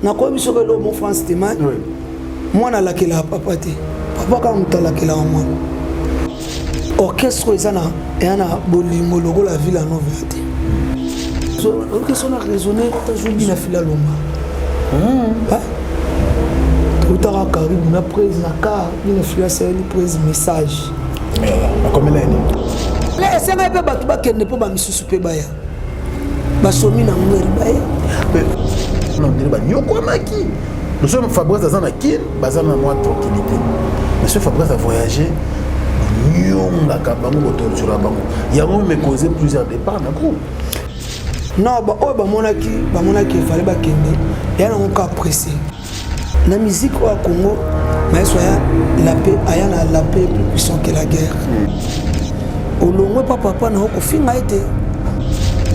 nakoyebi soki elo mon France témoin mwana alakela papa te papa kaka moto alakela wa mwana orchestre eza na bolingo lokola ville ya nove te orchestre na raisonné tazobi na fila lomba totaka karibu na prise na car bina fila sali prise message akomela ene le esengai mpe bato bakende mpo bamisusu mpe baya basomi na ngweri baya nondele banyokwamaki monsieur Fabrice aza na kin baza na mwa tranquillité monsieur Fabrice a voyagé nyongaka bango botortura bango yango me causer plusieurs départs na groupe non oyo bamonaki efale bakende eya nango ka pressé na musique oyo ya Congo maestro aya na la paix plus puissant que la guerre olongwe papa na okofinga ete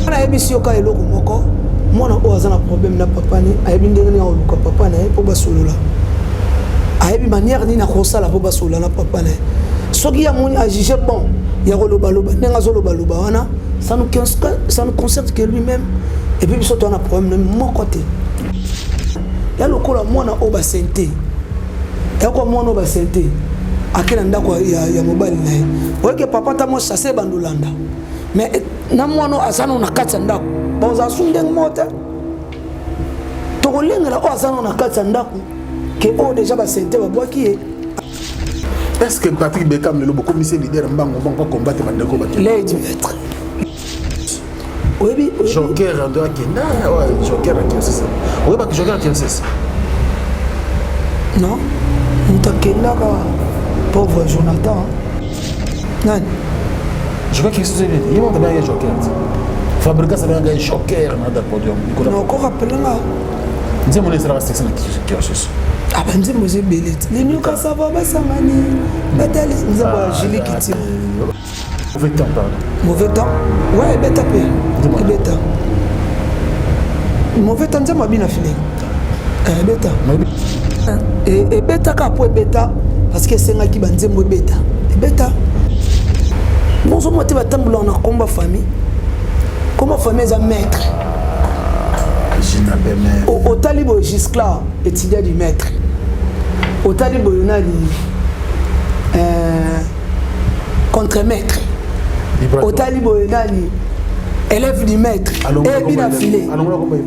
nayebisi yoka eloko moko mwana oyo aza na problème na papa ni ayebi ndenge nini akoluka papa na ye mpo basolola ayebi manière nini akosala mpo basolola na papa na ye soki yamoni ajuge bon ya kolobaloba ndenge azolobaloba wana ça nous concerne que lui-même et puis biso toana problème moko te ya lokola mwana oyo basente yako mwana oyo basente akena ndako ya mobali na ye oyeke papa ta mo chasse bandolanda mais na mwana azana na kati ya ndako baoza su ndenge moko te tokolengela oyo azana na kati ya ndako ke oyo déjà basente babwaki ye. Est-ce que Patrick Bekam le commissaire leader mbango bango combattre bandeko bakende l'aide maître oui Joker ando akenda ouais Joker akenda ça oui ba Joker akenda ça non mutakenda ka pauvre Jonathan non Joker qui se dit il monte bien Joker Fabrica ça bien Joker na podium non ko rappelanga nze mon sera section qui recherche ah ben nze moze belete les nyuka ça va basangani batali nze ba Julie Kiti mauvais temps pardon mauvais temps ouais beta pe beta mauvais temps nze mabina fini beta et beta ka po beta parce que c'est ngaki banze mo beta beta bonzo moté batambola na combat famille comment famille za maître au talibo Giscla étudiant du maître au talibo yona di contre maître au talibo yona di élève du maître et bien filé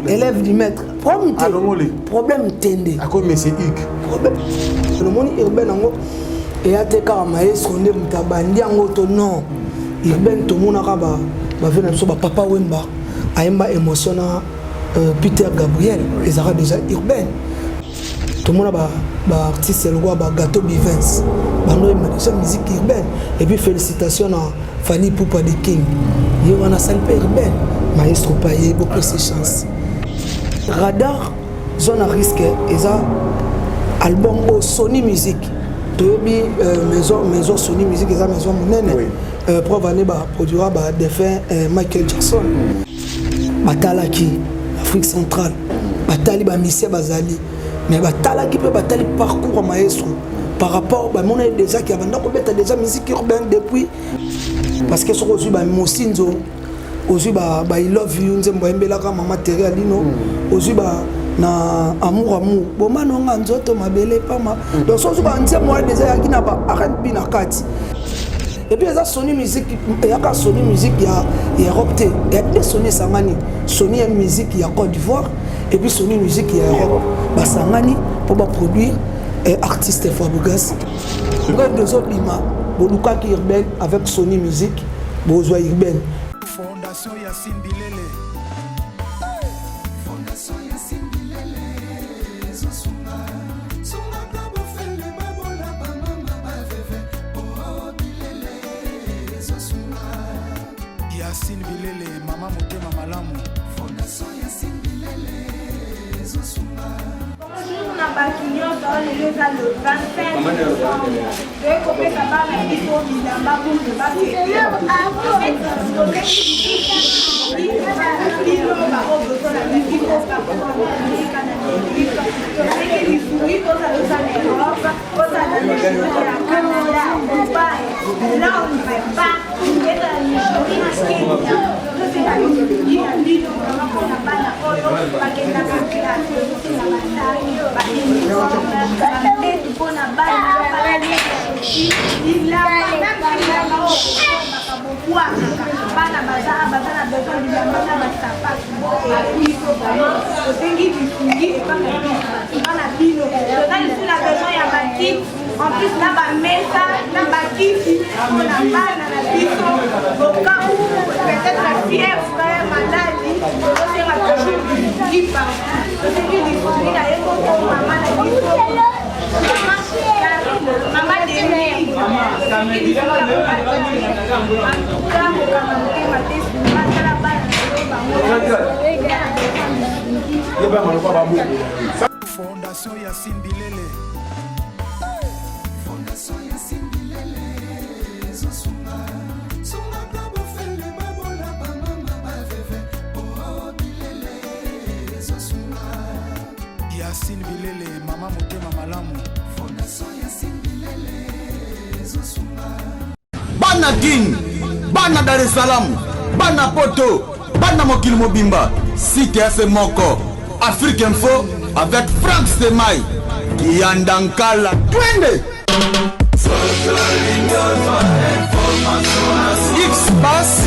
élève du maître problème tende à quoi monsieur Hugues problème le monde urbain nango et a te ka maestro nde mutabandi yango to non urbain to monaka ba vena so ba papa wemba ayemba émotion na Peter Gabriel les arabes déjà urbain tout le monde ba artiste le ba gâteau Bivens bando déjà musique urbaine et puis félicitations à Fanny Poupa de King il y a salle urbaine maestro payé beaucoup de chance radar zone à risque et ça album au Sony Music toyebi maison Sony Music et ça maison monene preuve année ba produira ba défunt Michael Jackson batalaki Afrique centrale batali ba missia bazali mais batalaki pe batali parcours maestro par rapport ba mona déjà qui avant ko beta déjà musique urbaine depuis parce que soko ba mosinzo ozu ba I love you nzembo embela ka mama Teralino ozu ba na amour bomano nga nzoto mabele pama donc sozu ba nzembo déjà yaki na ba R&B na kati et puis ça Sony musique il y a Sony musique il y a Europe té il y a des Sony sangani Sony musique il y a Côte d'Ivoire et puis Sony musique il y a Europe ba sangani pour ba produire artiste Fabregas donc deux autres bima boluka ki urbaine avec Sony musique bozwa urbaine Fondation Yassine Bilele Fondation Yassine Bilele Zosunga Sunga kabo fele babola ba mama ba veve oh Bilele Zosunga Yassine Bilele mama motema malamu Fondation Yassine Bilele Zosunga na bakinion dans les le 25 de couper sa balle il faut bizarre pour ne pas mpona bana oyo bakendaka classe na bataki bauniforme mpona bana bana baza na besoin bilamba na basapatu osengi bifungi epana bino toza lisu na besoin ya bakiti en plus na bamesa na bakiti mpona bana na biso bokabu peut-être fièvre frère maladi osenga toujours bifungi partout osengi bifungi na ye moko mama na biso mama demi Fondation Yacine Bilele. Fondation Yacine Bilele. Zosunga. Sunga kabo fele babola ba mama ba veve. Oh Bilele. Zosunga. Yacine Bilele, mama motema malamu. Fondation Yacine Bilele. Zosunga. Bana King, Bana Dar es Salaam, Bana Poto, Bana Mokil Mobimba, Cité AC Moko, Afrique Info avec Frank Stemai, Yandankala, Twende. X-Bass,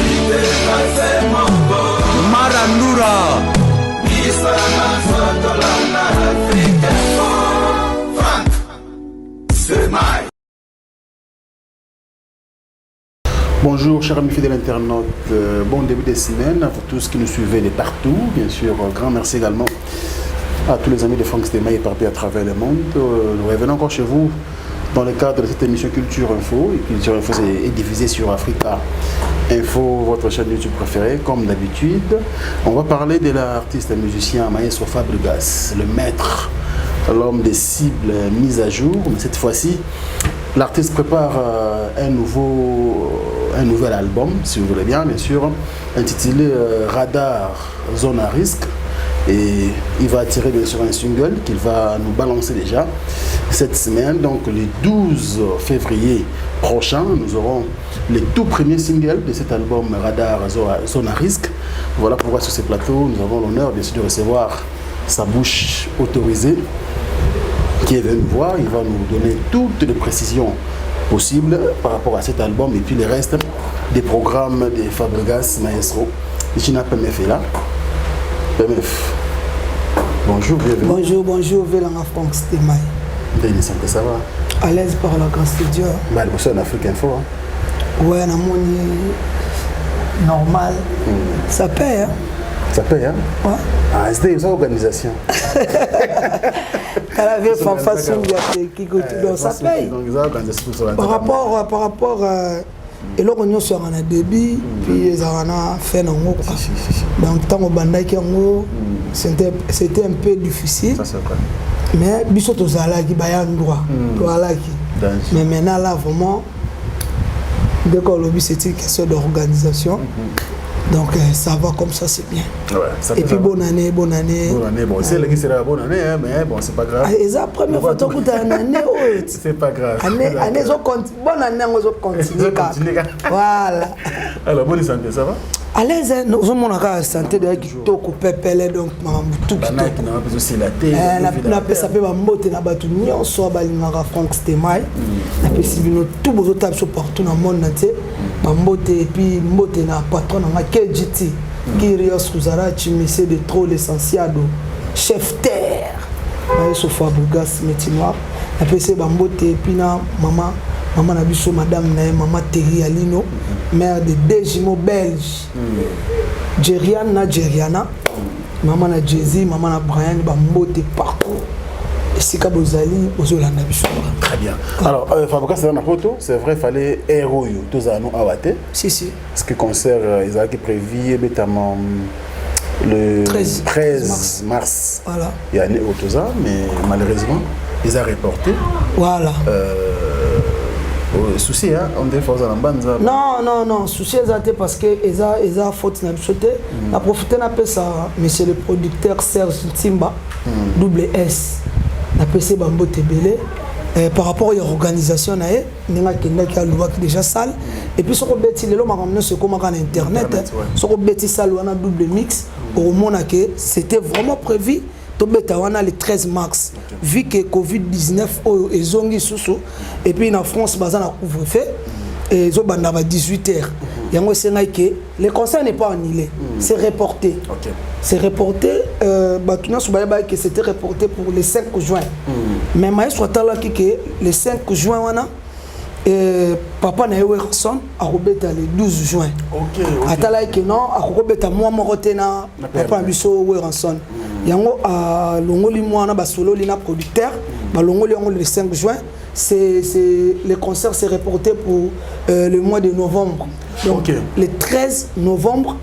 Marandura, Frank Stemai. Bonjour chers amis fidèles internautes, bon début de semaine à vous tous qui nous suivez de partout, bien sûr, grand merci également à tous les amis de Frank Stemai éparpillés à travers le monde. Nous revenons encore chez vous dans le cadre de cette émission Culture Info, et Culture Info est diffusée sur Africa Info, votre chaîne YouTube préférée, comme d'habitude. On va parler de l'artiste et musicien Maestro Fabregas, le maître, l'homme des cibles mises à jour, mais cette fois-ci, l'artiste prépare un nouvel album, si vous voulez bien sûr, intitulé Radar Zone à risque. Et il va attirer bien sûr un single qu'il va nous balancer déjà cette semaine. Donc le 12 février prochain, nous aurons les tout premiers singles de cet album Radar Zone à risque. Voilà pourquoi sur ces plateaux, nous avons l'honneur bien sûr de recevoir sa bouche autorisée qui est venu nous voir. Il va nous donner toutes les précisions possibles par rapport à cet album et puis le reste des programmes de Fabregas Maestro. Je n'ai pas fait là. PMF. Bonjour, bienvenue. Bonjour, Vélanga Frank Stemai. Ça va? À l'aise par la grâce de Dieu. Bah, c'est en Afrique Info. Hein? Ouais, on a mon normal. Ça paye, hein? Ça paye, hein? Ouais. Ah, c'était une organisation. Elle avait fait façon qui donc ça paye. Par rapport et là on sur un débit puis ils ont fait un mot. Donc tant au bandaki ngo c'était un peu difficile. Ça c'est vrai. Mais biso to zala ki bayan droit. Voilà qui. Mais maintenant là vraiment dès qu'on le c'est une question d'organisation. Donc ça va comme ça, c'est bien. Ouais, ça et puis bonne année. Bonne année, bon, c'est le qui sera bonne année, hein, mais bon, c'est pas grave. Et ça, première fois que tu as une année, c'est pas grave. Bonne année, on va continuer. Voilà. Alors, bonne santé, ça va? À l'aise, nous avons la santé de qui te coupe pelle donc tout qui te aussi la tête. La paix ça peut m'emboter na batu nyonso balingaka Frank Stemai. La paix si bino tout beau tape sur partout dans le monde entier. Mambote et puis mbote na patron na KGT qui rios kuzara chimissé de trop l'essentiel chef terre. Maestro Fabregas Metinoir. La paix c'est bambote et puis na maman na biso madame na maman Terry Alino, mère de deux jumeaux belges. Jeriana na Jeriana, maman na Jay-Z, maman na Brian bambote partout. Et c'est comme Bozali, Bozolanda biso. Très bien. Alors Fabregas c'est dans la photo, c'est vrai fallait héros yo tous à nous awate. Si. Parce que concert ils avaient prévu notamment le 13 mars. Voilà. Il y a une autosa mais malheureusement ils ont reporté. Voilà. Souci, hein? On dit faut non, souci exact parce que ils ont faute na bisoté. Na profiter na ça, monsieur le producteur Serge Timba, double S. Na PC Bambo Tebele par rapport à l'organisation, nous avons déjà salle. Et puis, ce qu'on bêtit, c'est comme en internet. Ce qu'on bêtit, salle, on a double mix. Au moment que c'était vraiment prévu. On a le 13 mars. Vu que Covid-19 est zongi sous. Et puis, en France, on a couvre-feu. Et ils ont 18h. Le concert n'est pas annulé, c'est reporté. C'est reporté, c'était reporté pour le 5 juin. Mais maestro talaki que le 5 juin, papa na Werson a robeta le 12 juin. Atala que non, a robeta moi morotena papa biso Werson. Yango a longoli moi na basolo lina producteur, ba longoli le 5 juin. Le concert s'est reporté pour le mois de novembre. Donc, le 13 novembre,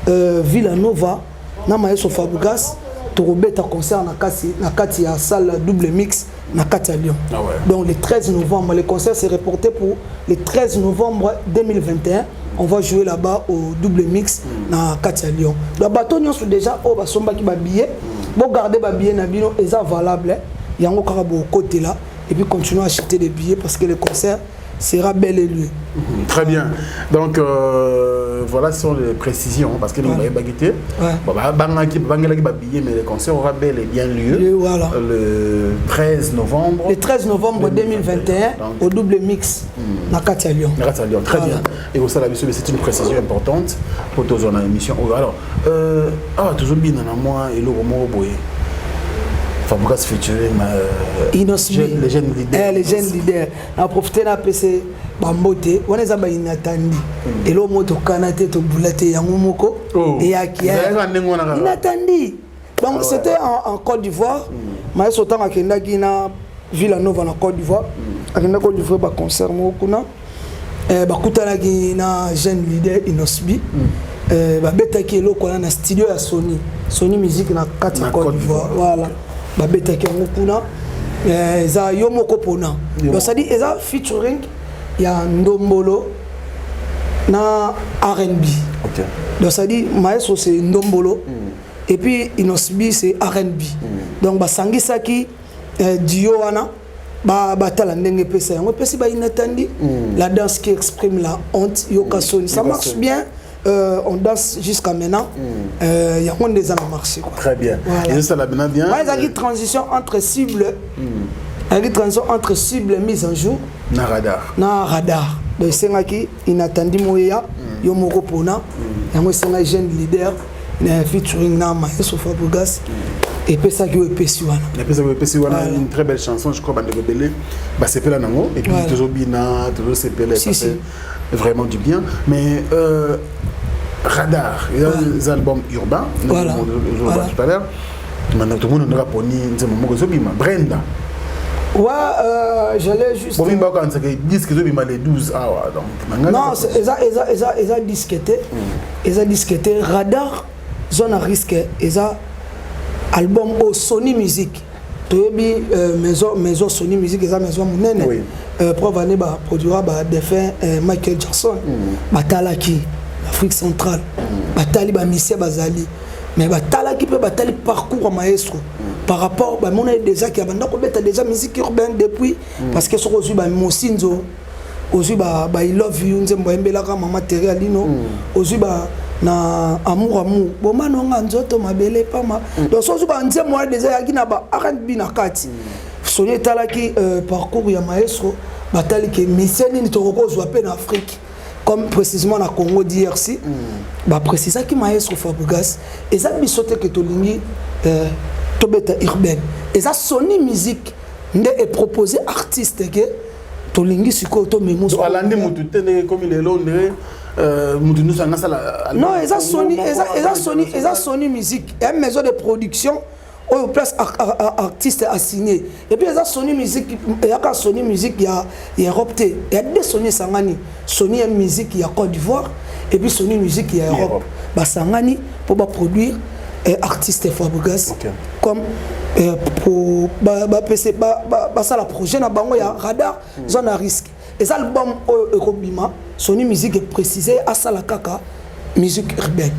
Villanova, na maestro Fabregas, tu robeta un concert na kati ya salle double mix na kati ya Lyon. Donc, le 13 novembre, le concert s'est reporté pour le 13 novembre 2021. On va jouer là-bas au double mix na kati ya Lyon. Donc, bateau nyonso déjà au basomba ki ba billet, bon garder ba billet na bino eza valable. Yango karabo côté là. Et puis continuer à acheter des billets parce que le concert sera bel et lieu. Très bien. Donc voilà, ce sont les précisions parce que nous avons baguetté. Mais le concert aura bel et bien lieu voilà. Le 13 novembre. Le 13 novembre 2021 au double mix à Katia Lyon. Très bien. Et au sein de la mission, c'est une précision importante pour tous dans l'émission. Alors, toujours bien dans moi et le moment au Fabregas featuring les jeunes leaders. Les jeunes leaders. On a profité de la PC Bambote. On est à Inatandi. Et l'homme au Kanate, au Boulate, Yangumoko. Et à qui Inatandi. Donc c'était en Côte d'Ivoire. Mais ce temps, à Kendagina, Villanova en Côte d'Ivoire. À Kendagina, Côte d'Ivoire, il y a un concert. Il y a un jeune leader, Inosbi. Il y a un studio à Sony. Sony Music dans la Côte d'Ivoire. Voilà. Babeta qui ngukuna za yomoko pona donc ça dit eza featuring ya Ndombolo na R&B donc ça dit maestro c'est Ndombolo et puis Inosbi c'est R&B donc basangisa ki dio wana ba tala ndenge pesa yango pesi ba inatandi la danse qui exprime la honte yoka soni ça marche bien. On danse jusqu'à maintenant. Il y a moins des années marché. Très bien. Voilà. Et ça l'a bien. Il y a une transition entre cible, mise en jour. Na radar. Donc c'est là qui inattendu moya yomoko pona. Il y a un jeune leader featuring na maestro Fabregas. Et puis ça qui est Pessiwana. Une très belle chanson, je crois, Bande Rebelle. C'est Pela Nango. Et puis toujours Bina, toujours c'est Pela. Vraiment du bien. Mais Radar, il y a des albums urbains. Voilà. Tout à l'heure. Maintenant, tout le monde a poni Brenda. Ouais, j'allais juste. Bon, quand c'est disque les 12 hours. Non, ils ont disqueté. Ils ont disqueté. Radar, zone à risque. Ils ont album au Sony Music. Toyebi maison Sony Music eza maison munene. Pour venir produire défunt Michael Jackson. Batalaki Afrique centrale. Batali ba Missia Bazali. Mais batalaki peut batali parcours maestro. Par rapport mon déjà qui a déjà musique urbaine depuis parce que sur aujourd'hui Mosinzo aujourd'hui I love you nzembo embela ka mama Terralino aujourd'hui na amour bomano nga nzoto mabele pama donc so ba nzembo déjà yaki na ba R&B na kati sonye talaki parcours ya maestro batali ke misiani ni toroko zo pe na Afrique comme précisément na Congo DRC ba précisa ki maestro Fabregas eza bisote ke tolingi tobeta urbaine eza Sony Music nde est proposé artiste ke tolingi siko to memo so alandi mutu tene comme il est là mutu nous sanga sala non eza Sony Music et maison de production au place artiste assigné et puis eza Sony Music il y a Sony Music il y a Europe il y a deux Sony sangani Sony Music il y a Côte d'Ivoire et puis Sony Music il y a Europe ba sangani pour ba produire artiste Fabregas comme pour ça la projet na bango ya Radar zone à risque et ça album Eurobima Sony Music est précisé à ça la kaka musique urbaine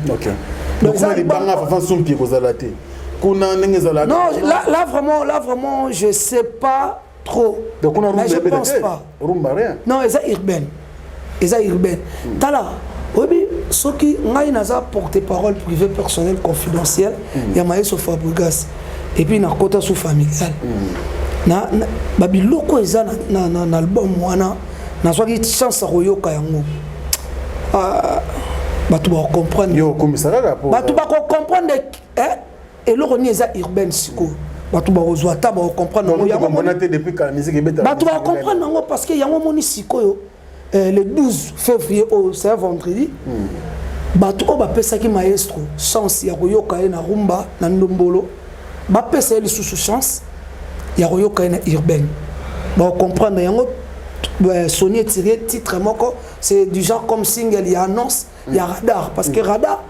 donc ça les banga fa son pied ko zalate kuna nenge zalate non là vraiment je sais pas trop. Donc on a mais je pense pas. Rumba rien. Non, eza urbaine. Eza urbaine. Tala, oui, ce qui n'a porte-parole privé personnel confidentiel, il y a Maestro Fabregas et puis na kota sous familial. Na babiloko eza na album wana na soki chance royoka yango. Batu ba comprendre. Yo commissariat pour batu ba comprendre et le roni eza urbaine siko. Batu ba ozwa ta ba comprendre yango yango monate depuis que la musique est bête. Batu ba comprendre yango parce que yango moni siko yo le 12 février c'est un vendredi. Batu o ba pesa ki maestro chance ya royoka na rumba na ndombolo. Ba pesa le sous chance ya royoka na urbaine. Ba comprendre yango Sony tiré titre moko c'est du genre comme single il y a annonce il y a radar parce que radar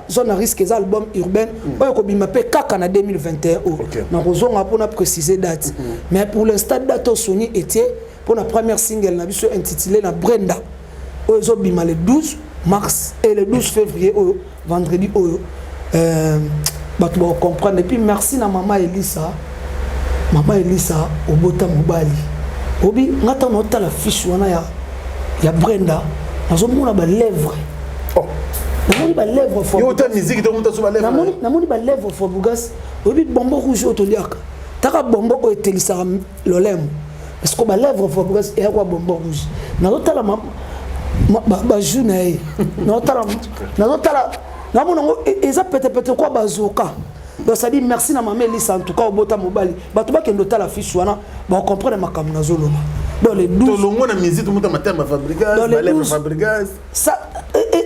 zone à risque les albums urbains oyo ko bima pe kaka na 2021 na kozonga pour na préciser date mais pour l'instant date Sony était pour la première single na biso intitulé na Brenda oyo zo bima le 12 mars et le 12 février vendredi oyo batu ba comprendre et puis merci na maman Elisa obota mobali obi ngata nota la fiche wana ya Brenda nazomona ba lèvres namoni ba lèvres fo yo ta musique to monta so ba lèvres namoni ba lèvres fo bugas obi bombo rouge otoliaka taka bombo o etelisa lolemo parce que ba lèvres fo bugas e kwa bombo rouge nazota la ba journée nazota namona eza peut-être quoi bazoka. Donc ça dit merci na maman Elisa en tout cas au bota mobali. Ba to ba kendo ta la fiche wana ba comprendre makamna zoloma. Dans les 12 to longo na musique to monta matema Fabregas, ba lèvres Fabregas. Ça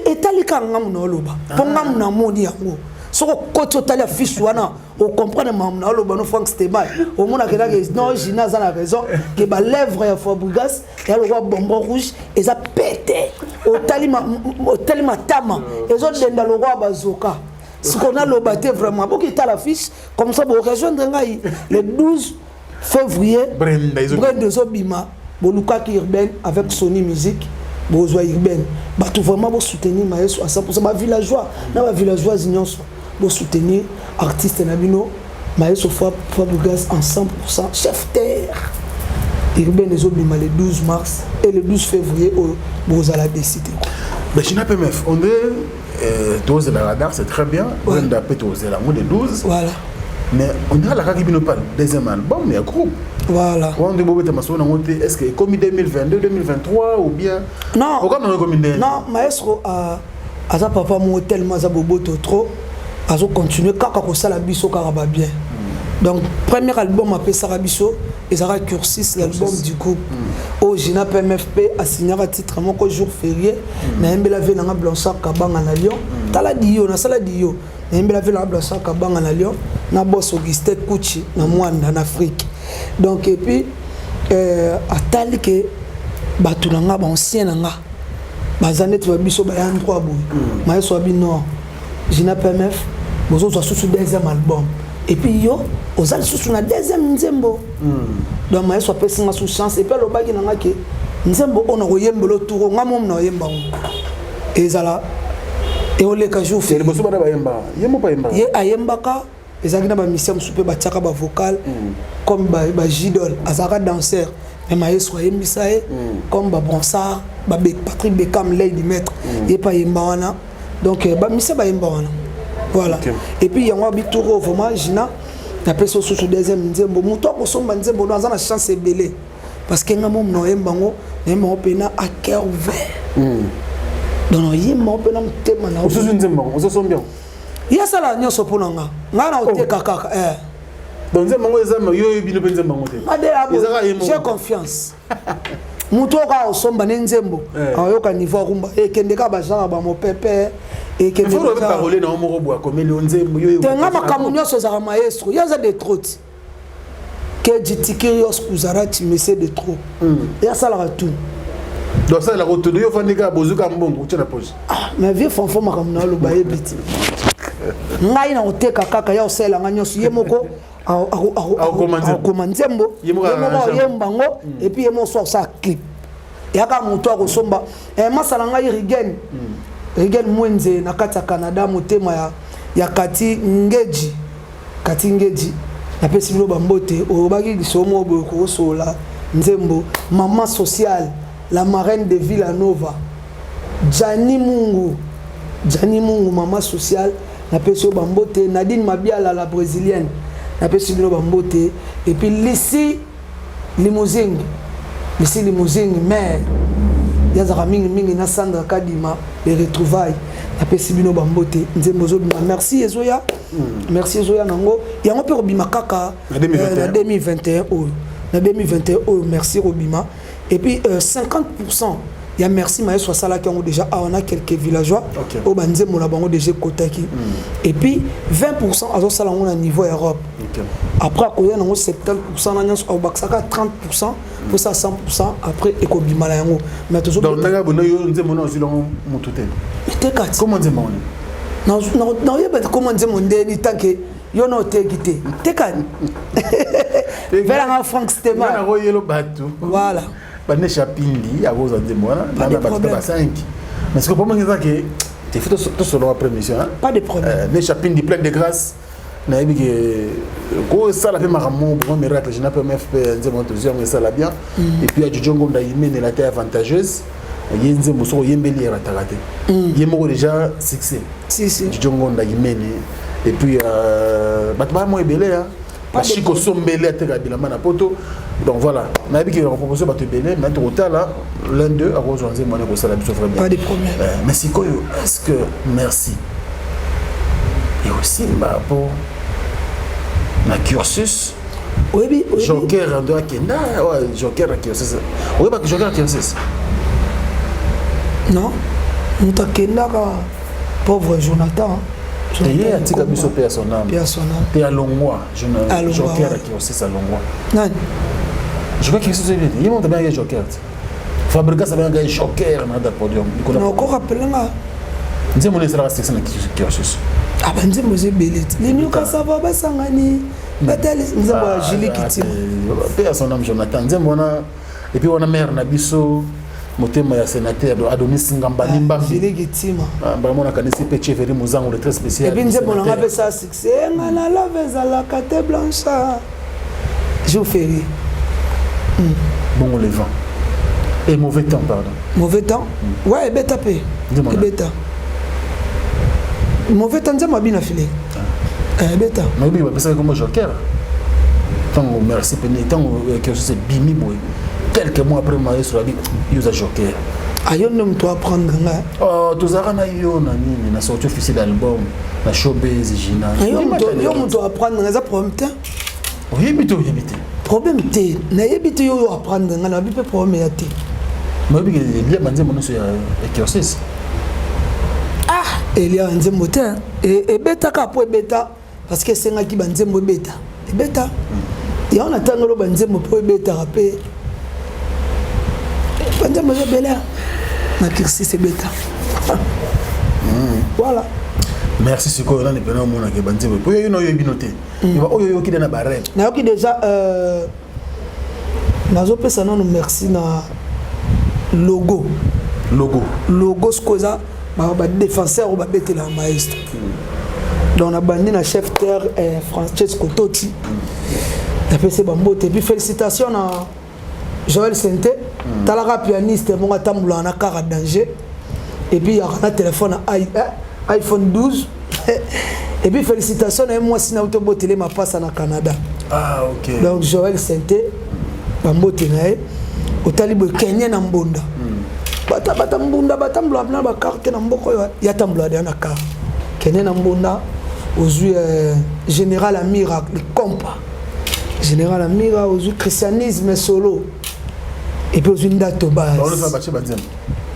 etalika ngamu na loba. Pongamu na moni yango. Soko koto ta la fiche wana o comprendre makamna loba no Frank Steban. Au mona kela que non Gina za la raison que ba lèvres ya Fabregas ya le roi bonbon rouge et ça pété. Au talima tama et zo denda le roi bazoka. Ce qu'on a lobaté vraiment, pour qu'il t'a la fiche, comme ça, pour rejoindre le 12 février, Brenda Zobima, Boluka qui urbaine avec Sony Music, Bozoa urbaine. Bah tout vraiment pour soutenir Maestro à 100%. Bah villageois, na villageois ignorent pour soutenir artiste Nabino, Maestro Fabregas en 100%, chef terre. Urbaine Zobima le 12 mars et le 12 février au Bozala décidé. Mais je n'ai pas meuf, on est dose la radar, c'est très bien. On a pété la mode de 12. Voilà. Mais on a la Caribino pas deuxième album, mais un groupe. Voilà. On a est-ce que comme 2022, 2023 ou bien non. Non, Maestro a papa mo tellement za boboto trop. Azo continuer kaka ko sala biso karaba bien. Donc premier album appelé Sarabiso et Zara Cursis l'album du groupe. Au Gina PMFP a signé un titre mon jour férié. Na mbela ve na Blanchard Kabanga na Lyon. Tala dio na sala dio. Na mbela ve na Blanchard Kabanga na Lyon. Na boss Auguste Kouchi na Mwanda en Afrique. Donc et puis atali que batu na nga ba ancien na nga. Bazane tu biso ba ya ndroit boy. Maestro Abino Gina PMF bozo zo sous deuxième album. Et puis yo ozali sous na deuxième nzembo. Donc Maestro pesa nga sous chance et puis lo bagi na nga ke nzembo ona koyembelo tour nga mom na yemba. Ezala et ole ka jour fait. Le bosso ba yemba. Yembo pa yemba. Ye ayembaka ezaki na ba mission soupe ba tiaka ba vocal comme ba Gidol azaka danseur mais Maestro yembisa comme ba Bronsard ba Patrick Beckham Lady Maître et pa yemba wana. Donc ba mission ba yemba wana. Voilà. Okay. Et puis il y a un bituro vraiment Gina la personne sous deuxième nzembo muto ko somba nzembo dans la chance belé parce que nga mom no yembango yemba pena à cœur ouvert. Donc yemba pena mtema na sous nzembo on se sent bien. Ya sala nyoso pona nga na oteka kaka donc nzembo ezama yo bino nzembo ngote. J'ai confiance. Muto ka osomba nzembo ayoka niveau rumba e kendeka ba jara ba mo pepe et que faut le parler dans mon robot comme le nzembo yo tenga makamunyo so za Maestro yaza de trop que ditikirios kuzarati messé de trop ya sala tout donc ça la route de yo fandika bozuka mbongo tu na poche mais vieux fanfo makamuno lo baye biti ngai na oteka kaka ya osela nga nyoso yemoko akomanzembo yembango et puis yemo so sa clip yaka muto akosomba masala ngai Rigen Mwenze na kati ya Canada motema ya Kati Ngeji napesi bino bambote oyobaki lisomo boye kosola nzembo maman sociale la marraine de Villanova Jani Mungu maman sociale napesi bambote Nadine Mabiala la brésilienne napesi bino bambote et puis Lissi Limousine mère yazaka mingi na Sandra Kadima les retrouvailles napesi bino bambote nzembo zo bima merci ezoya merci ezoya nango yango pe robima kaka na 2021 merci robima et puis 50% il y a merci maestro sala qui ont déjà on a quelques villageois au banzemo na bango déjà kotaki et puis 20% azo sala on a niveau Europe après koya nango 70% na nyonso au baksaka 30% pour ça 100% après ekobima la yango mais toujours donc naga bono yo nzemo na zilongo mutute tekati comment nzemo na yeba comment nzemo ndeni tanke yo no tekite tekani vers un Frank Stema na royelo batu voilà bane chapindi à cause de moi là na ba 5 mais ce que pour moi c'est que tu fais tout solo après mission pas de problème ne chapindi plein de grâce na yebi que ko sala pe maramo bon miracle je n'appelle MFP nzemo deuxième ça la bien et puis a Djongo nda yimene la terre avantageuse yenze muso yembeli ya takate yemoko déjà succès si Djongo nda yimene et puis batba mo ebele hein Chico Sombele à Bilama na poto. Donc voilà, on a vu qu'il y a une proposition de Belé, mais au total, l'un d'eux a rejoint mon égo ça la pas de problème. Mais si quoi, est-ce que merci. Et aussi pour ma cursus. Oui. Joker de Akenda, ouais, Joker à cursus. Oui, pas que Joker à cursus. Non, nous t'akenda pauvre Jonathan. Et un petit cabisso paix à son âme. Paix à Longwa. Joker qui aussi sa Longwa. Non. Joker qui est bien. Il monte bien un Joker. Fabrica ça bien un Joker dans le podium. On encore rappelé là. Nous avons laissé la section qui est ah ben nous avons belé. Les mieux que ça va sangani. Batal nous avons Julie qui paix à son âme Jonathan. Nous avons et puis on a mère Nabiso. Motema ya sénateur Adonis Ngambali Mbambi Julie Gitima vraiment na kanisi pe cheveri muzango le très spécial et puis nous avons appelé ça succès ngala la veza la carte blanche jour férié bon le vent et mauvais temps pardon mauvais temps ouais beta pe beta mauvais temps nzama bina filé beta mais oui parce que comme Joker tant merci peni tant que c'est bimi boy quelques mois après maestro abi usa Joker ayo nem to apprendre nga oh tozara na yo na nini na sortie officielle album na showbiz jina yo mo to apprendre nga za problème te oui bito problème te na yebite yo apprendre nga na bi pe problème ya te mais bi bien manze mono so ya exercice il y a un nzembo te et beta ka po beta parce que c'est nga ki banzembo beta et beta ya on attend lo banzembo po beta rapé banzembo bela na kirsi c'est beta voilà merci siko na ne pena mona ke banzembo po yo no yo binote ba oyo yo ki na barre na yo ki déjà nazo pesa non merci na logo skoza ba défenseur ou ba betela maestro donc na bandi na chef terre Francesco Totti na pese bambote et puis félicitations na Joël Sente talaka pianiste mon atambula na car danger et puis il y a un téléphone iPhone 12 et puis félicitations na moi sina auto botele ma passe na Canada OK donc Joël Sente bambote na au talibo Kenya na mbonda bata mbunda batambula na ba carte na mboko ya tambula na car Kenya na mbunda aux général Amira le compa général Amira aux christianisme solo et puis aux une date base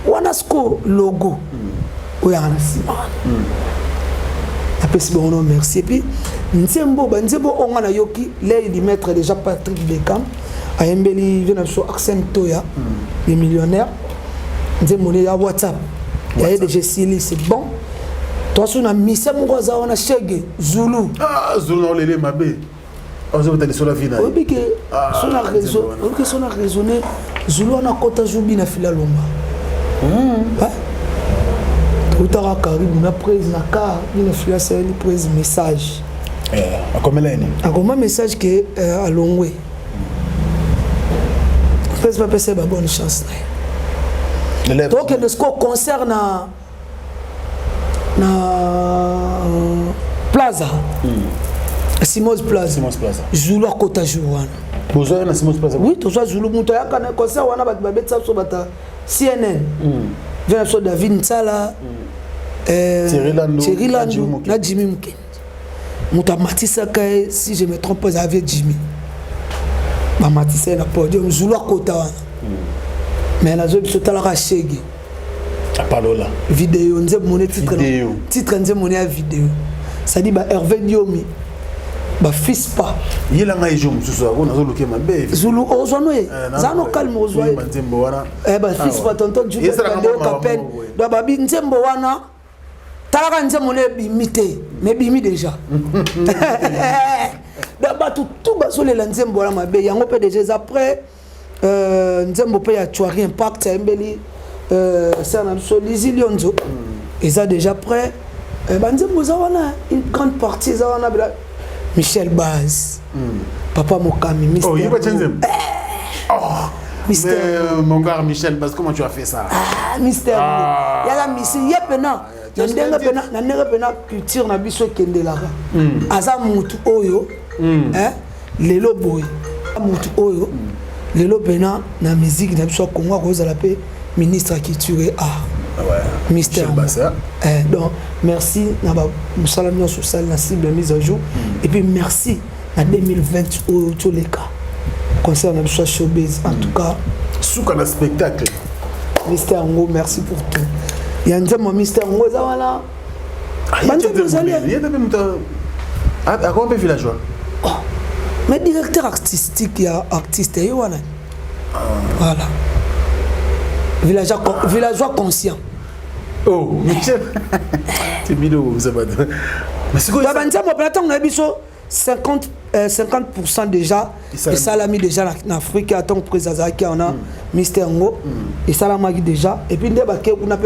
wana sko logo oya na sima après bon non merci et puis nzembo onga na yoki les maître déjà Patrick Beckham a embeli vient sur Accent Toya les millionnaires nzembo ya WhatsApp il y a déjà Sili c'est bon toi sur na misa mwaza wana shege Zulu Zulu no lele mabe on se voit sur la finale oui que son a raison que son a raisonné Zulu na kota zubi na fila lomba utara karibu na prise na car ni fila c'est une prise message akoma message que alongwe pèse pas pèse ba bonne chance donc le score concerne na Plaza Simos Plaza Zulu akota jour Bozoya na Simos Plaza. Oui, tout ça Zulu muto ya kana concert wana ba betsa so bata CNN. Vient so David Nsala Thierry Lando na Jimmy Mken. Muta Matissa kai si je me trompe pas avec Jimmy. Ba Matissa na podium Zulu akota wana. Mais na zo biso tala ka shege. Apalola. Vidéo nze moné titre nze moné à vidéo. Ça dit ba Hervé Diomi. Ba fils pas yela ngai jo mususu akona zo luke mabe Zulu ozwano ye zano calme ozwaye nzembo wana ba fils pas tonton Jules Kandeo Kapen do ba bi nzembo wana talaka nzembo ne bimité mais bimi déjà da ba tout basolela nzembo wana mabe yango pe déjà après nzembo pe ya Chouari Impact embeli ça na so lizilionzo eza déjà prêt ba nzembo za wana une grande partie za wana Michel Baz, Papa Mokami, Mister. Oh, il va changer. Mister. Mon gars Michel Baz, comment tu as fait ça? Mister. Il y a la mission. Il y a pena. Nandenge pena culture na biso kendelara. Aza mutu oyo. Lelo boy. Mutu oyo. Lelo pena na musique na biso Congo ko la paix ministre culture et art. Mister donc merci na ba musalami social na cible mise à jour et puis merci à 2020 au tous les cas concernant le showbiz en tout cas souka na spectacle Mister Ngo merci pour tout il y a un Mister Ngo ça voilà il y a des muta à quoi villageois mais directeur artistique il y a artiste et voilà voilà villageois conscient. Oh, Michel. C'est milo, vous savez. Mais c'est quoi ça? On a 50% déjà. Et ça l'a mis déjà en Afrique. À tant que on a Mister Ngo. Et ça l'a mis déjà. Et puis, on a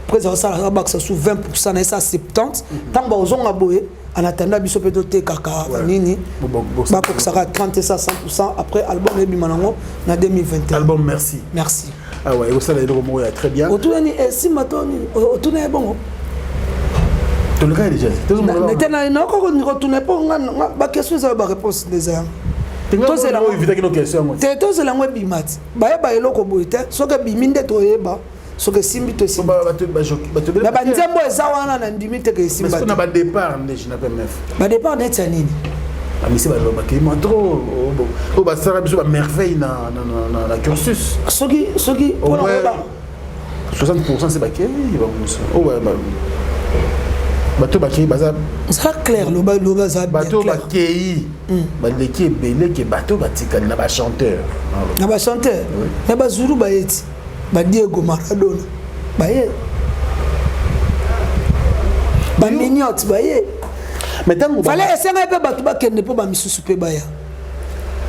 président ça sous 20% et ça 70. Tant que on a boé. En attendant, biso peut doter kaka nini. Bah pour que ça va 30 et ça 100%. Après album et bimanango na 2021. Album merci. Merci. Ah ouais, ça les romo très bien. Autourni et si matoni autourni est bon. Tout le cas déjà. Maintenant non quand on retourne pas on ba question ça ba réponse déjà. Toi c'est la moi éviter que nos questions. Toi c'est la moi bimat. Ba ba eloko boite so que biminde to yeba. So que simbi to simbi. Ba nzembo ezawana na ndimite ke simba. Parce qu'on a ba départ je n'appelle meuf. Ba départ net ça nini. Mais c'est pas qui m'a trop oh bah ça va merveille na cursus. Soki pour 60% c'est baké oh ouais bateau baké baza ça clair le baza bateau baké baleki belé ke bateau batika na ba chanteur na ba Zulu bayeti ba Diego Maradona baye ba Mignotte baye mais tant que fallait essayer un peu bateau bakende po ba misusu pe baya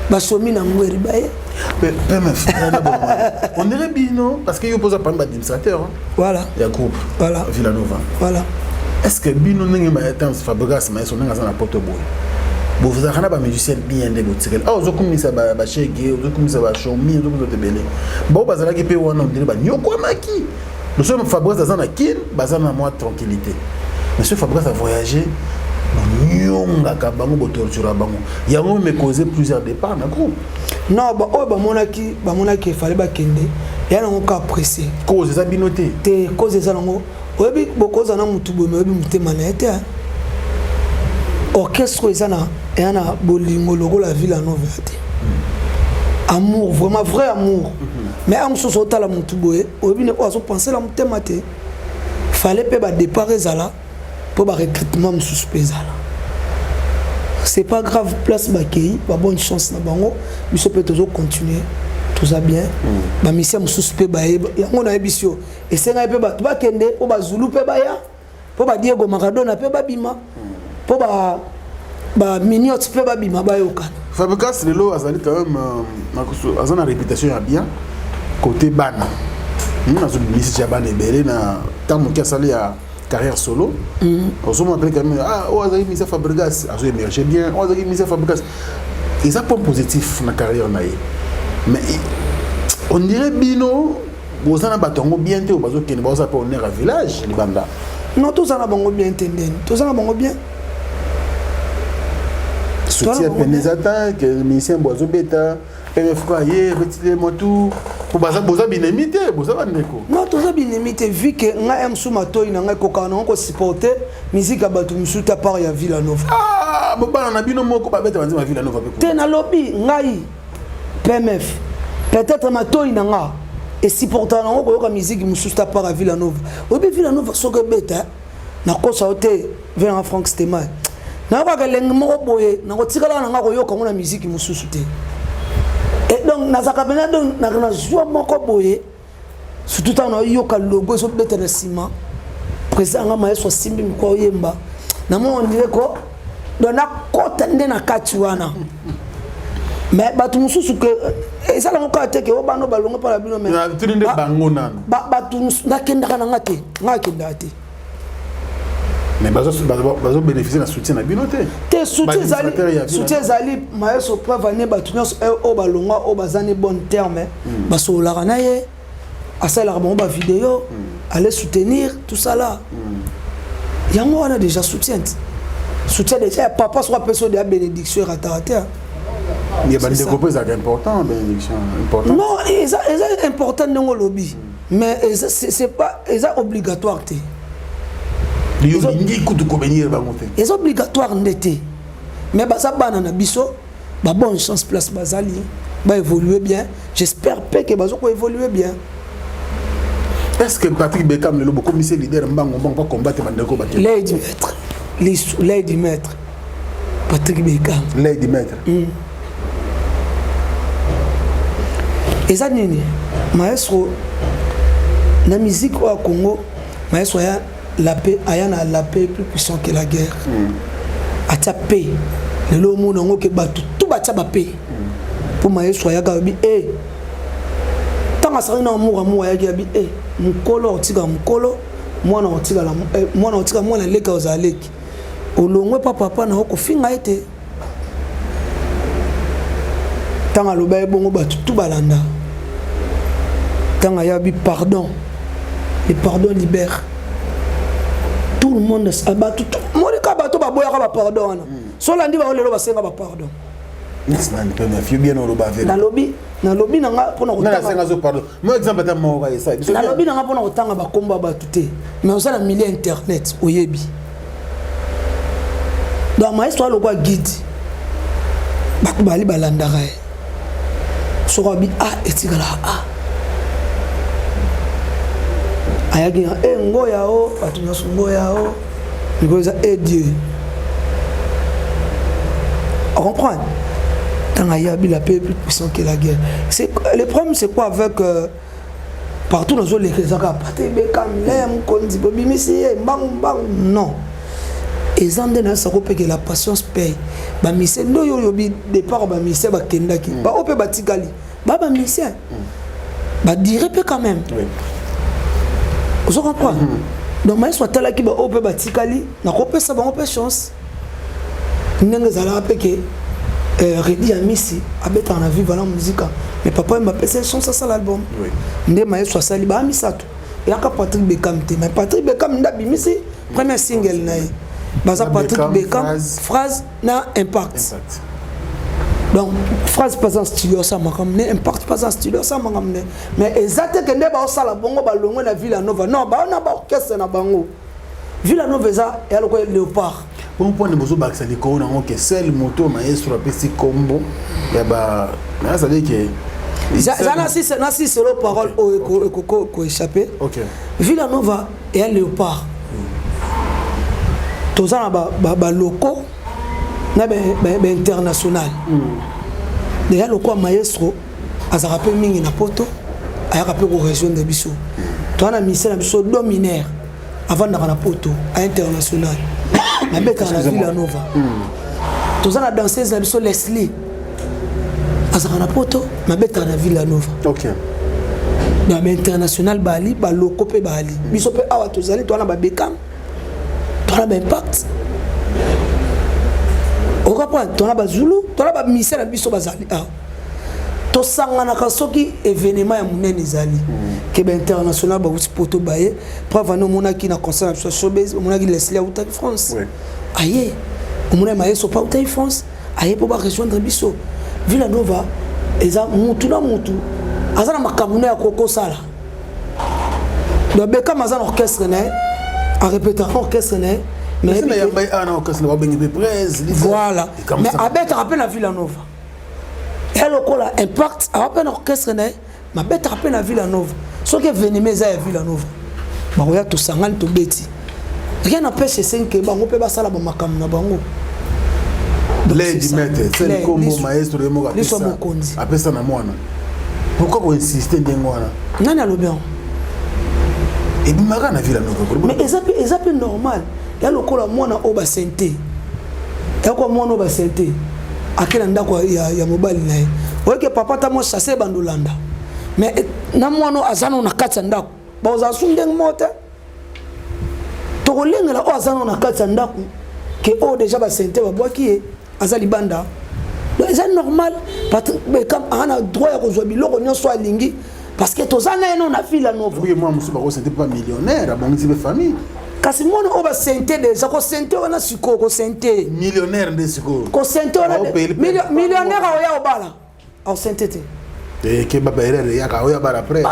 ba somi na ngweri baye on dirait bino parce que yo pose pas administrateur voilà il y a groupe voilà Villanova voilà est-ce que bino ningi ma temps Fabregas ma son nga na porte boy bo vous avez pas musicien bien de botikel ah ozo kumisa ba shege ozo kumisa ba shomi ozo kuzo tebele bo bazala ki pe wana on dirait ba nyoko maki nous sommes Fabregas dans la kin bazana moi tranquillité monsieur Fabregas a voyagé nyonga ka bango bo tortura bango yango me causer plusieurs départs na groupe non ba o ba monaki fallait ba kende yana ngo ka apprécier cause ça binoté te cause ça ngo obi bokoza na mutu bo mebi mutema na ete orchestre ezana yana bolingo logo la ville en Nouvelle amour vraiment vrai amour mais am so so tala mutu boye obi ne ozo penser la mutema te fallait pe ba départ ezala pour ba recrutement mususu ezala c'est pas grave place bakei ba bonne chance na bango biso peut toujours continuer tout ça bien ba mission mususu pe ba yango na ebisio et c'est nga pe ba ba kende po ba Zulu pe ba ya po ba Diego Maradona pe ba bima po ba Mignotte pe ba bima ba yoka Fabregas lelo azali quand même azana réputation ya bien côté bana na zo ministre ya bana ebele na tamu ki asali ya carrière solo. On se rappelle quand même, on a mis ça Fabregas, a émergé bien, on a mis ça Fabregas. Et ça point positif dans la carrière. Mais on dirait Bino, vous en avez bien, vous avez un village, les bandas. Non, tout ça n'a pas bien entendu. Tout ça n'a pas bien. Soutien les attaques, le ministère Boiseau Beta, PMF Foyer, retirez-moi tout. Pour ça, bien imité, pour ça, non, tout ça bien imité, vu que nous avons soumato, nous avons supporté la musique à Batou Moussouta par la Villanova. Ah, bon, on a bien un mot qu'on va mettre dans la Villanova. Tu es dans le lobby, PMF. Peut-être que tu as et supporter la musique Moussouta par la Villanova. Au début, Villanova, c'est que bête, na kosa ote vers Frank Stemai. Na ko ka lengi mo boye na ko tikala na ko yo ko na musique mususu te. Et donc na zakabena donc na joie moko boye surtout na yo ka logo so bete na ciment. Président nga maestro simbi ko yemba. Na mo on dirait ko dona kota nde na kati wana. Mais batu mususu que et ça la ko ateke o bano balongo pa la bino mais. Na tuninde bango nana. Batu na kenda kana ngate, ngakenda ate. Mais bazo bénéficier de soutien à Binote. Te soutien zali maestro preuve ane batunyos o balonga o bazane bon terme baso la ranaye asa la bon ba vidéo aller soutenir tout ça là. Yango on a déjà soutien déjà papa soit personne de bénédiction ratata. Il y a des compos important bénédiction important. Non, c'est important dans le lobby. Mais c'est pas obligatoire té. C'est obligatoire n'était. Mais ça banana biso, ba bonne chance place bazali, ba évoluer bien. J'espère que bazo ko évoluer bien. Est-ce que Patrick Bekam le commissaire leader mbango va combattre Mandeko Baké? L'aide du maître. Patrick Bekam. L'aide du maître. Et ça nini maestro na musique au Congo, maestro ya la paix, ayana la paix plus puissant que la guerre. A ta paix. Le lomo nango ke batu tout batia ba paix. Pour maestro ya gabi tanga sari na amour ya gabi mukolo otika mukolo mwana otika la mwana otika mwana leka ozaleki. Olongwe papa na ko finga ete. Tanga lo baye bongo batu tout balanda. Tanga yabi pardon. Le pardon libère. Tout le monde abat tout monde ka bato ba boya ka pardon. So landi ba olelo ba senga ba pardon. Nisman pe me fi bien oloba ve. Na lobby na nga pona ko tanga. Na senga zo pardon. Mo exemple ta mo ka esa. Na lobby na nga pona ko tanga ba komba ba tuté. Mais on ça na milieu internet oyebi. Dans ma histoire le quoi guide. Ba ko bali balanda ka. So ko bi etigala ayagi ngoya o batunya ngoya o because Dieu on comprend tant ayabi la paix plus puissant que la guerre. C'est le problème c'est quoi avec partout dans les réseaux Patrick Bekam lem kondi bobimisi bang non et en dena ça que la patience paye ba mission ndo yo bi départ ba mission ba kendaki ba opé batikali ba mission ba dire peu quand même. Oui. Vous comprenez? Donc, je suis allé à l'Opé Batikali, je suis allé à chance. Je suis allé à Redi Amissi, je suis allé à vivre la musique. Mais papa m'a appelé cette chance à l'album. Je suis allé à Amisato. Et à Patrick Bekam. Mais Patrick Bekam, c'est le premier single. Patrick Bekam, phrase n'a impact. Donc, phrase pas en stylo, ça m'a ramené, impact pas en stylo, ça m'a ramené. Mais exactement, quand on a ça, la bongo, balongo, la Villanova. Non, on a pas orchestre na bango. Villanova, ça, et alors quoi, léopard. Pour point de bozo bac, ça dit qu'on a que seul moto maestro petit combo. Et bah, ça veut dire que. Ça c'est solo parole au échappé. Ok. Villanova et un léopard. Tous ça, ba locaux. International. Déjà le quoi maestro a rappelé mingi na poto a rappelé aux régions de Bissau. Toi on a mis ça na Bissau dominaire avant d'aller na poto à international. Na beta na Villanova. Tous on a dansé na Bissau Leslie. A na poto na beta na Villanova. OK. Na international Bali ba loko pe Bali. Bissau pe awa tozali toi na ba Bekam tu as l'impact. Au rapport, tu as Zulu, tu as misère à biso bazali. To sangana kasoki événement ya munene ezali ke ba international ba uti poto baye preuve no mona ki na concert na showbiz mona ki Leslie out of France aye mona maye so pa out of France aye po ba rejoindre biso Villanova eza mutu na mutu azana makamuna ya koko sala do beka mazana orchestre na a répéter orchestre na mais il y a un orchestre va bengi presse voilà mais abet rappelle la Villanova elle a impact à peine orchestre ma bête à peine la Villanova ce qui est venu mais à Villanova bah ouais tout ça tout bêti rien n'empêche c'est que bah on peut pas ça la makam na bango les dimetre c'est le combo maestro de moka après ça na mwana pourquoi vous insistez ndengwana nani a bien et bimaka na Villanova mais exact normal ya lokola mwana oba santé ya kwa mwana oba santé akela ndako ya mobali na ye oyoke papa ta mo chasser bandolanda mais na mwana azana na kati ndako ba ozasu ndenge mota to kolengela o azana na kati ndako ke o déjà ba sente ba boki e azali banda donc c'est normal parce que comme on a droit ya kozwa biloko nyonso alingi parce que tozana eno na Villanova oui moi musu ba ko sente pas millionnaire abongi be famille kasi mwana o ba sente déjà ko sente wana siko ko sente millionnaire de siko ko sente wana millionnaire oya obala au sente te et que baba erere ya ka oya bala après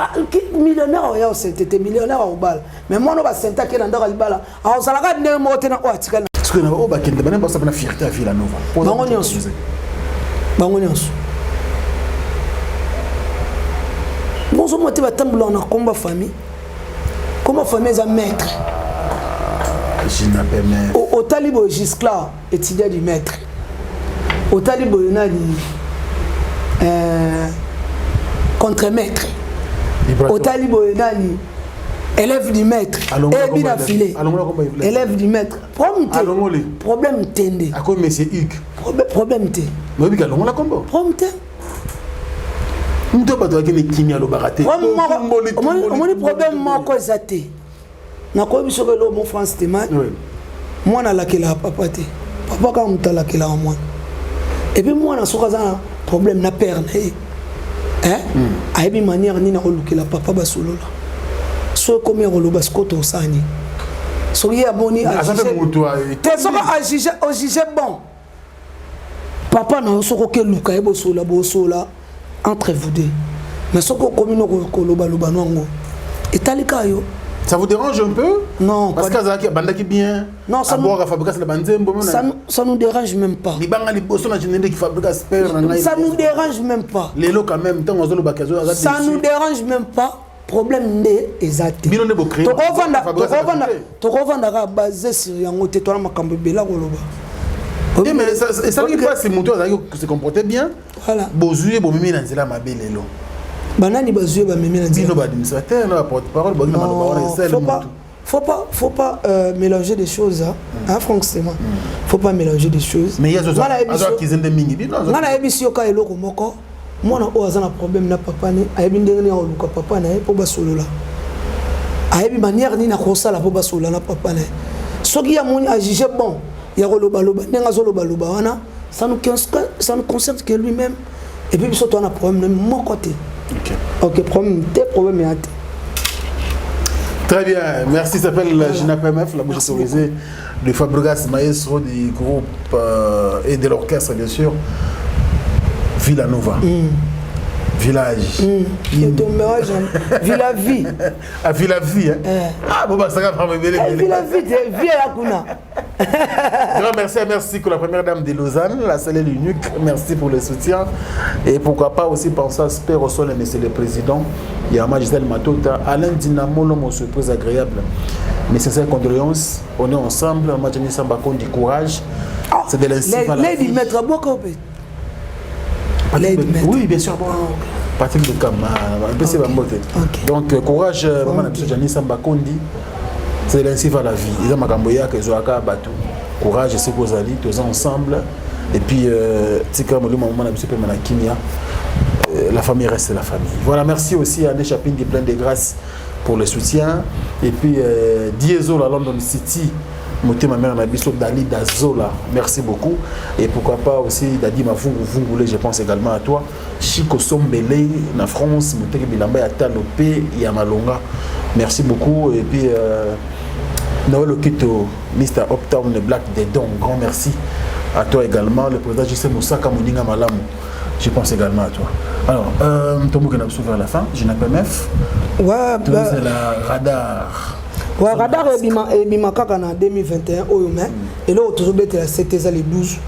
millionnaire oya au sente te millionnaire obala mais mwana ba sente ke ndaka libala au salaka ne mote na o atikala parce que na o ba kende bana ba sa na fierté à Villanova bango nyonso bonzo mote ba tambula na combat famille za maître je n'appelle mais au talibo Giscla étudiant du maître au talibo nani contre-maître au talibo nani élève du maître et bien affilé élève du maître problème tende à quoi monsieur Hugues problème té mais oui galongo la combo problème té mto ba doit que les kimia lo baraté on problème moko ezate na ko biso ke lo mo France téman mwana lakela papa te papa ka mutala kela mwana et puis mwana soka za problème na père na aibi manière ni na kolukela papa basolola so comme rolo baskoto sani so ya boni a juger bon papa na soko ke luka ebo sola entre vous deux mais soko komino ko loba nwango etalika yo. Ça vous dérange un peu? Non. Parce que bandaki bien. Non, ça nous dérange même pas. Ça nous dérange même pas. Ça nous dérange même pas. Problème n'est exact. Tu revends basé sur Yangote, tu as ma cambébela Goloba. Mais ça ne veut pas si mon tour se comportait bien. Voilà. Bozué, bon, mimi nanzela ma belle elo. Banani bazué ba mimi nanzela. Bino ba administrateur, la porte-parole, bon, faut pas mélanger des choses hein franchement. Faut pas mélanger des choses. Mais il y a des qui zende mingi bino. Ngana ebisi yoka eloko moko. Mwana o azana problème na papa ne ayebi ndenge na oluka papa na po basolola. Ayebi manière ni na kosala po basolola na papa ne. Soki ya moni a jugé bon, ya loba ndenga zo loba wana, ça nous concerne que lui-même. Et puis surtout on a problème de mon côté. OK, problème est à Très bien, merci. Ça s'appelle JNAPMF, la bouche autorisée de Fabregas, maestro du groupe et de l'orchestre, bien sûr. Villanova. Village. Villa Vie. Ah, Villa Vie. Ah, bon, bah, ça va me mêler. Villa Vie, vie à la Kuna. Merci pour la première dame de Lausanne, la cellule unique. Merci pour le soutien. Et pourquoi pas aussi penser à Spère au sol, monsieur le président. Il y a Gisèle Matota, Alain Dinamo, l'homme surprise agréable. Nécessaire condoléances. On est ensemble. Majani Sambakon du courage. C'est de l'insigne. Lady Maître Bokopé. Oui, bien sûr. Patrick de Kama, donc courage, maman Jani Sambakondi, c'est l'ainsi va la vie. Ils ont Makamboya, que Zoaka Batou. Courage, c'est vos alliés, tous ensemble. Et puis, Tika Molou, maman Kimia, la famille reste la famille. Voilà, merci aussi à Anne Chapin plein de grâce pour le soutien. Et puis, Diesel à London City, Motema mère Nabiso Dali Dazola, merci beaucoup. Et pourquoi pas aussi Dadi Mavungu, je pense également à toi. Chico Sombele, na France, Moteki Bilamba ya Talopé, Yamalonga. Merci beaucoup. Et puis, Noël Okito, Mr. Uptown Black des Dons, grand merci à toi également. Le président Jesse Moussaka Moninga Malamu, je pense également à toi. Alors, Tomo Kenabsou vers la fin, je n'appelle MEF. Ouais, c'est la radar. Ouais, radar est bimakaka en 2021 et là c'était les 12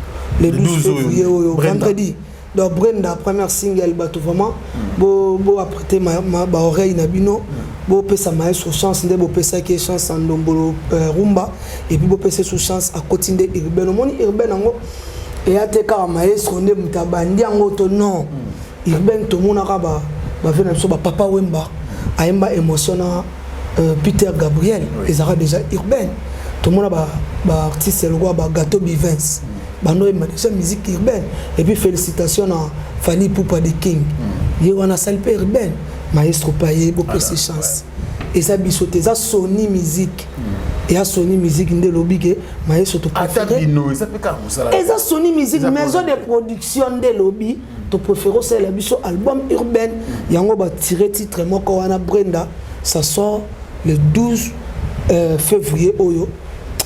février vendredi. Donc Brenda première single bato vraiment bo apprêter ma oreille na bino bo pesa maestro chance ndé bo pesa qui chance en dombolo rumba et puis bo pesa sous chance à continuer urbain moni urbain ngo et ateka maestro ndé mutabandi ngo to non urbain to mona ka ba vena so ba papa wemba aimba émotionnel Peter Gabriel, ils auraient déjà urbaine. Tout le monde a artiste le roi Gâteau Bivens. Bano est déjà musique urbaine. Et puis félicitations à Fanny Poupa de King. Il y a une salle urbaine. Maestro Payé, beaucoup de chance. Et ça bisoté, ça Sony musique. Et à Sony musique de lobby que Maestro to préféré. Et ça Sony musique maison de production de lobby. To préféré c'est la biso album urbain. Yango ba tirer titre moko wana Brenda. Ça sort le 12 février oyo.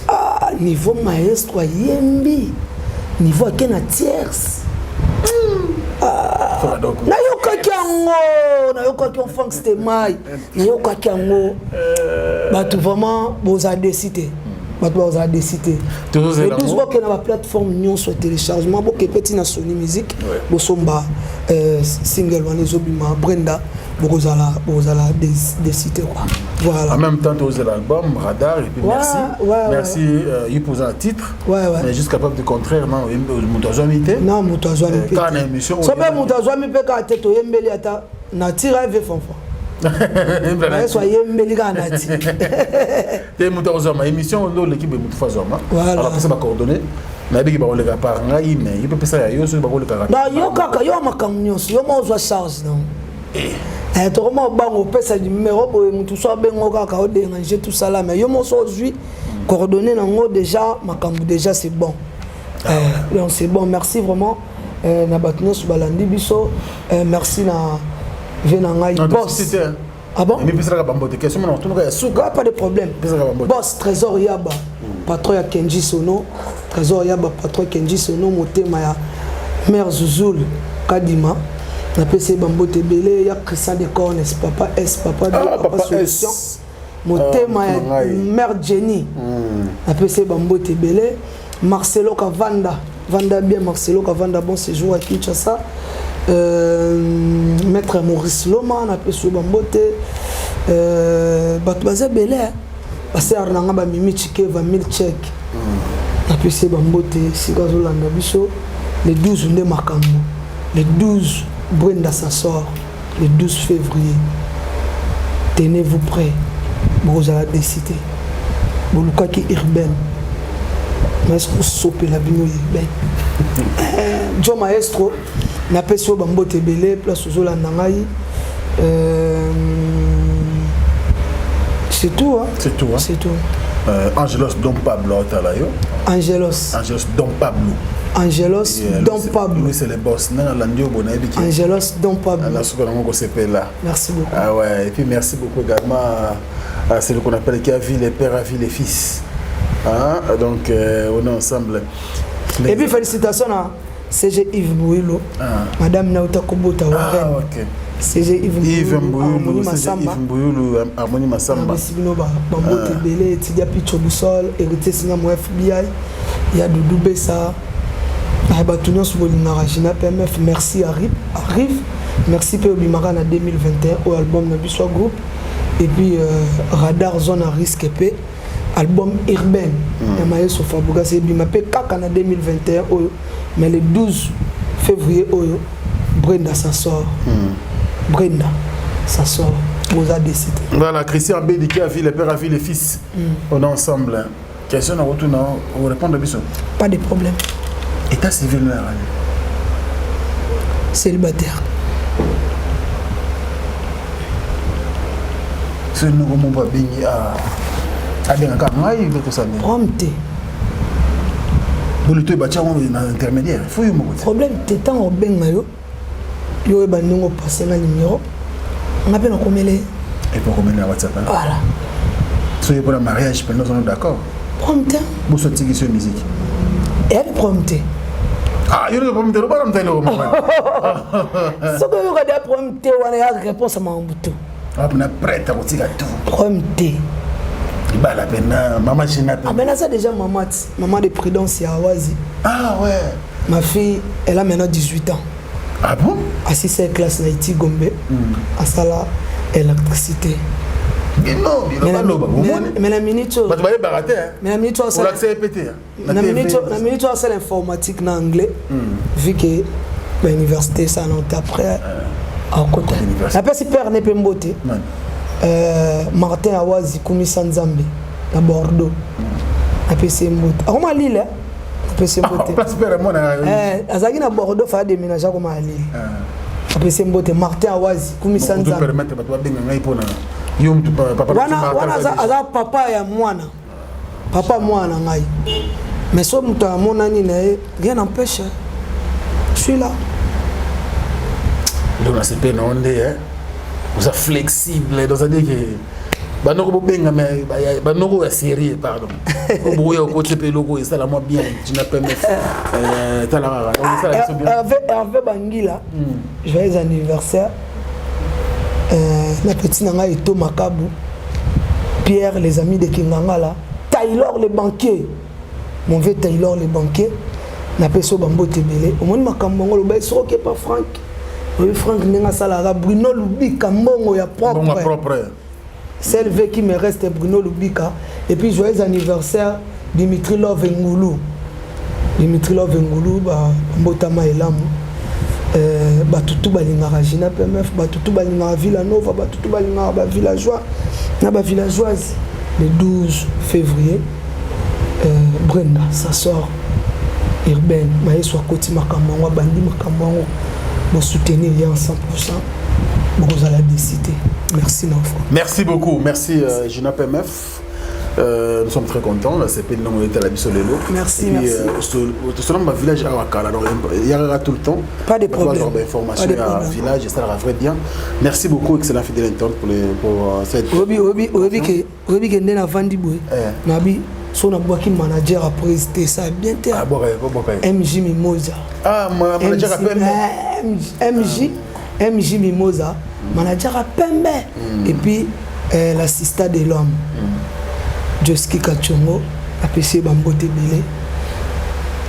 Ah, niveau maestro yembi. Niveau à quelle tierce. Ah, na yoka kiango, na yoka kion funk c'était mai. Na yoka kiango. Bah tout vraiment vous a décidé. Bah vous a décidé. Le 12 mois que na la plateforme Nyon sur téléchargement, bo que petit na Sony musique, bo somba single wana zobima Brenda. Vous allez décider quoi. Voilà. En même temps, tu as l'album Radar et puis merci. Merci, il pose un titre. Mais juste capable de contraire, non, Moutazouamité. Non, Moutazouamité. Quand une émission. Ça peut Moutazouamité quand tu es Yembeli ata na tira ve fonfa. Soyez Yembeli quand na tira. T'es Moutazouamité émission on l'équipe de Moutazouamité. Voilà. Alors ça va coordonner. Na biki ba olega par ngai mais il peut penser à yo sur ba olega. Non, yo kaka yo makamnyos, yo mo zo charge non. Et tout le monde a un numéro pour tout ça, déranger tout ça là. Mais yo aujourd'hui coordonné déjà, déjà c'est bon. Donc c'est bon, merci vraiment. Na batno sur balandi biso, merci na venanga boss. Ah bon? Pas de problème. Boss Trésor Yaba, patron ya Kenji Sono, Trésor Yaba, patron Kenji Sono, motema ya Mère Zouzoul Kadima. Na PC Bambote Belé, il y a Christian Décor, n'est-ce papa S, papa papa solution. Motema ya Mère Jenny. Na PC Bambote Belé, Marcelo Kavanda, Vanda bien Marcelo Kavanda, bon séjour à Kinshasa. Maître Maurice Loma, na PC Bambote. Batbaza Belé, parce que Arnanga ba Mimi Chike va 1000 chèques. Na PC Bambote, Sigazolanda Biso, le 12 de Makambo, le 12 Brenda ça sort le 12 février. Tenez-vous prêts. Vous allez décider. Vous allez qui urbaine. Maestro sope la bino urbaine. John Maestro n'a pas sur Bambote Belé place aux Olandangaï. C'est tout hein. C'est tout hein. C'est tout. Angelos Don Pablo Talayo. Angelos Don Pablo. Angelos Don Pablo. Lui c'est le boss. Angelos Don Pablo. Merci beaucoup. Ah ouais, et puis merci beaucoup également à celui qu'on appelle qui a vu les pères, a vu les fils. Hein? Donc on est ensemble. Et puis félicitations à CG Yves Mbouilo. Madame Nauta Kobota Warren. Ah ok. CG Yves Mbouilo, Harmonie Massamba. Bambote Belé, Tidia Picho Boussol, hérité signé mon FBI. Il y a Doudou Bessa. Merci Arrive. Merci pour Bimara en 2021 au album Nabiswa Group. Et puis Radar Zone à risque épais. Album urbain. Et sur Fabouga c'est Bimapé Kaka en 2021 mais le 12 février Brenda ça sort. Brenda ça sort. Vous avez décidé. Voilà, Christian Bédi qui a vu les pères, a vu les fils. On est ensemble. Question à retour, on répond à Bisson. Pas de problème. État civil là. Célibataire. C'est nous comment pas béni à abenga ka ngai veto ça ne prompte boluto bacha on intermédiaire faut yo moko problème tétan obenga yo bandingo passer na numéro ngape na komele et pour commener la WhatsApp voilà soyez pour le mariage nous sommes d'accord prompte vous sortez sur musique et elle prompte ah yo le prompte le pas m'tele au moment ce que yo regarde prompte wana ya réponse à mambutu ah na prête à kotika tout prompte bah la peine maman Gina ah mais ça déjà maman de prudence ya Awazi ah ouais ma fille elle a maintenant 18 ans ah bon à 6e classe na iti Gombe à sala électricité mais la minute bah tu vas barater mais la minute ça c'est pété la minute c'est l'informatique en anglais vu que l'université ça non après à côté après si père n'est pas mboté Martin Awazi Kumisa Nzambe à Bordeaux après c'est mboté à comment Lille après c'est mboté azaki na Bordeaux fa déménager comme à Lille après c'est mboté Martin Awazi Kumisa Nzambe permettre ba benga ngai pona yom tu papa wana aza papa ya mwana papa mwana ngai mais so mtu amona nini rien n'empêche je suis là donc c'est pas non hein vous êtes flexible dans ça dire que banoko benga mais banoko est sérieux pardon boya ko tepé logo et ça la moi bien tu n'as pas talara Hervé Bangila joyeux anniversaire la petite nanga Eto Makabu Pierre les amis de Kinganga là Taylor le banquier mon vieux Taylor le banquier na peso bambo tebele au moins makambo ngolo ba so ke pas Franck oui Franck nenga salara Bruno Lubika mbongo ya propre celle qui me reste Bruno Lubika et puis joyeux anniversaire Dimitri Love Ngulu ba mbotama elamu batutu balingaka Gina PMF batutu balingaka Villanova batutu balingaka ba villageois na ba villageoise le 12 février Brenda sa sort urbaine maïs wa koti makambo bandi makambo bo soutenir ya 100% vous allez décider merci Nofo merci beaucoup merci Gina PMF nous sommes très contents c'est pas nous était la bisolelo merci selon ma village à Wakala donc il y aura tout le temps pas de problème information à village ça va très bien merci beaucoup excellent fidèle internaute pour cette obi que ndena vandi boy nabi son abouaki manager a présidé ça bien terre MJ Mimosa manager à MJ Mimosa manager à Pembe et puis l'assistant de l'homme Joski Kachongo APC Bambote Belé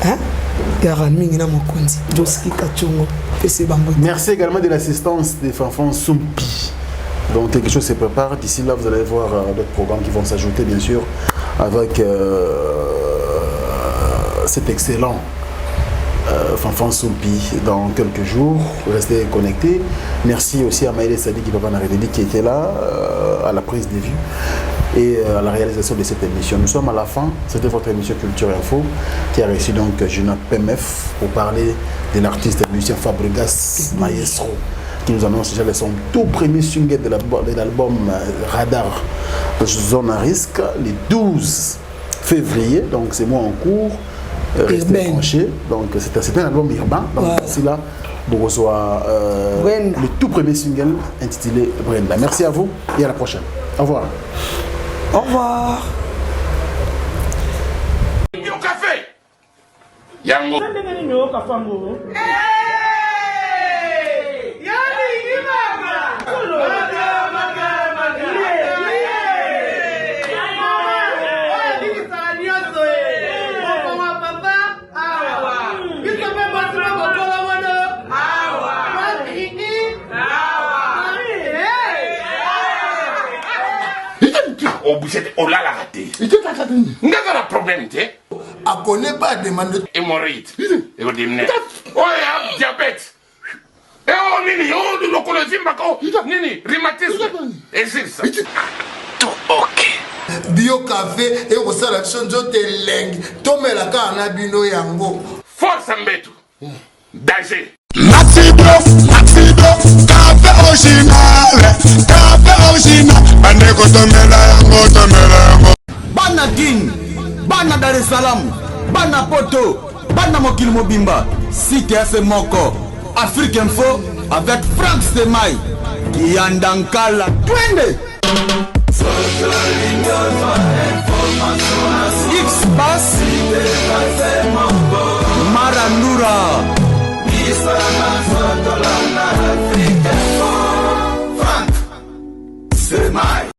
hein Garami na mokonzi Joski Kachongo APC Bambote. Merci également de l'assistance des Fanfans Sumpi. Donc quelque chose se prépare d'ici là vous allez voir d'autres programmes qui vont s'ajouter bien sûr avec cet excellent Fanfan Sumpi dans quelques jours. Restez connectés. Merci aussi à Maïlé Sadi qui était là à la prise des vues et à la réalisation de cette émission. Nous sommes à la fin, c'était votre émission Culture Info qui a reçu donc Gina PMF pour parler de l'artiste et musicien Fabregas Maestro qui nous annonce déjà son tout premier single de l'album Radar Zone à risque le 12 février, donc c'est moi en cours, restez branchés, donc c'est un album urbain, donc c'est là pour recevoir le tout premier single intitulé Brenda. Merci à vous et à la prochaine. Au revoir. Au revoir. Yo café. Yango. On l'a raté. Il n'y a pas de problème, tu sais. A connaît pas demande Hémorroïde. Et on dit, oh, il y a diabète. Et oh, Nini, oh, nous le connaissons, Nini, rhumatisme. Et c'est ça. Tout ok. Bio café et au sala chonjo te leng. Tomela ka na bino yango. Force Mbetu. Danger. Maxi Bluff, café original, bande ko tomela yango. Salaam, Bana Poto, Bana Mokili Mobimba, Site Ase Moko, Afrique Info, avec Franck Semaï, Kiandankala, Twende! X-Bass, Marandura, Franck Semaï.